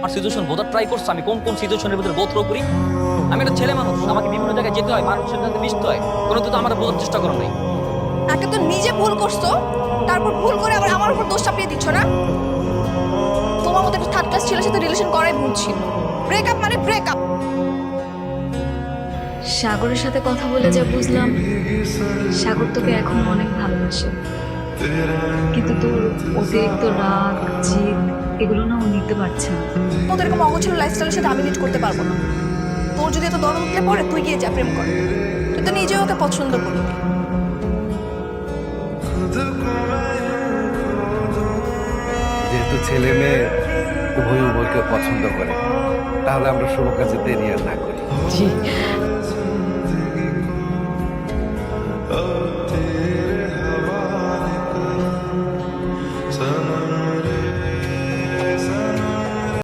আমার সিচুয়েশন বোঝার ট্রাই করছো? আমি কোন কোন সিচুয়েশনের ভিতরে বোধ করি? আমি একটা ছেলে মানুষ, আমাকে বিভিন্ন জায়গায় যেতে হয়, মানুষের সাথে মিশতে হয়। কোনো তো আমার বোঝার চেষ্টা করো নাই। একটা তো নিজে ভুল করছো, তারপর ভুল করে আবার আমার উপর দোষ চাপিয়ে দিচ্ছ না? তোমার মতো একটা থার্ড ক্লাস ছেলের সাথে রিলেশন করাই ভুল ছিল। ব্রেকআপ মানে ব্রেকআপ। সাগরের সাথে কথা বলে যা বুঝলাম, সাগর তোকে এখন অনেক ভালোবাসে, কিন্তু তোর অতিরিক্ত রাগ জিদ এগুলো না ও নিতে পারছে না। তোদের এরকম অগোছালো লাইফস্টাইলের সাথে আমি লিড করতে পারবো না। তোর যদি এত দরদ উঠলে পড়ে, তুই গিয়ে যা প্রেম কর। তুই তো নিজেও ওকে পছন্দ করবি। যেহেতু ছেলে মেয়ে উভয় উভয়কে পছন্দ করে, তাহলে আমরা শুভ কাজে দেরি আর না করি। জি